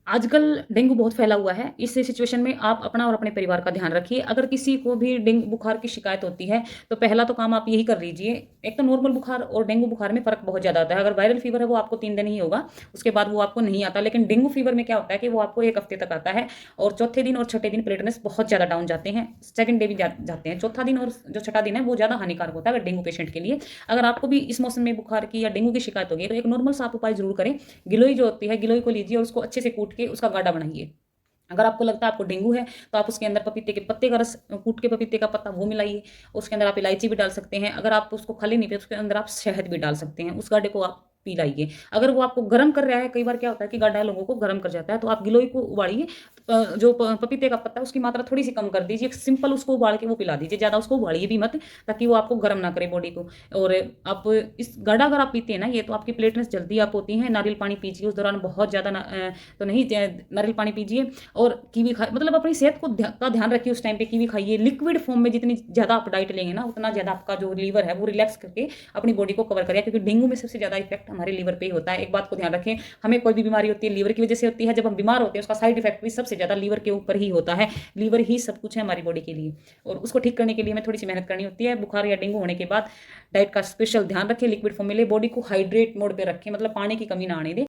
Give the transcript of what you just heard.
आजकल डेंगू बहुत फैला हुआ है। इस सिचुएशन में आप अपना और अपने परिवार का ध्यान रखिए। अगर किसी को भी डेंगू बुखार की शिकायत होती है तो पहला तो काम आप यही कर लीजिए। एक तो नॉर्मल बुखार और डेंगू बुखार में फ़र्क बहुत ज़्यादा आता है। अगर वायरल फीवर है वो आपको 3 दिन ही होगा, उसके बाद वो आपको नहीं आता। लेकिन डेंगू फीवर में क्या होता है कि वो आपको 1 हफ्ते तक आता है और चौथे दिन और छठे दिन प्लेटलेट्स बहुत ज़्यादा डाउन जाते हैं, सेकंड डे भी जाते हैं। चौथा दिन और जो छठा दिन है वो ज़्यादा हानिकारक होता है अगर डेंगू पेशेंट के लिए। अगर आपको भी इस मौसम में बुखार की या डेंगू की शिकायत होगी तो एक नॉर्मल सा आप उपाय जरूर करें। गिलोई जो होती है, गिलोई को लीजिए और उसको अच्छे से कूट के उसका गाढ़ा बनाइए। अगर आपको लगता है आपको डेंगू है तो आप उसके अंदर पपीते के पत्ते का रस कूट के, पपीते का पत्ता वो मिलाइए। उसके अंदर आप इलायची भी डाल सकते हैं। अगर आप उसको खाली नहीं पे उसके अंदर आप शहद भी डाल सकते हैं। उस गाढ़े को आप पी लाइए। अगर वो आपको गर्म कर रहा है, कई बार क्या होता है कि गाढ़ा लोगों को गर्म कर जाता है, तो आप गिलोई को उबालिए। जो पपीते का पत्ता है उसकी मात्रा थोड़ी सी कम कर दीजिए, सिंपल उसको उबाल के वो पिला दीजिए, ज़्यादा उसको उबालिए भी मत, ताकि वो आपको गर्म ना करे बॉडी को। और आप इस गाढ़ा अगर आप पीते हैं ना, ये तो आपकी प्लेटलेट्स जल्दी आप होती हैं। नारियल पानी पीजिए, उस दौरान बहुत ज़्यादा तो नहीं, नारियल पानी पीजिए। और कीवी खा, मतलब अपनी सेहत को का ध्यान रखिए। उस टाइम पे कीवी खाइए। लिक्विड फॉर्म में जितनी ज़्यादा आप डाइट लेंगे ना, उतना ज़्यादा आपका जो लीवर है वो रिलैक्स करके अपनी बॉडी को कवर करेगा, क्योंकि डेंगू में सबसे ज़्यादा इफेक्ट हमारे लीवर पे ही होता है। एक बात को ध्यान रखें, हमें कोई भी बीमारी होती है लीवर की वजह से होती है। जब हम बीमार होते हैं उसका साइड इफेक्ट भी सबसे ज़्यादा लीवर के ऊपर ही होता है। लीवर ही सब कुछ है हमारी बॉडी के लिए, और उसको ठीक करने के लिए हमें थोड़ी सी मेहनत करनी होती है। बुखार या डेंगू होने के बाद डाइट का स्पेशल ध्यान रखें, लिक्विड फॉर्म में ले, बॉडी को हाइड्रेट मोड पे रखें, मतलब पानी की कमी ना आने दें।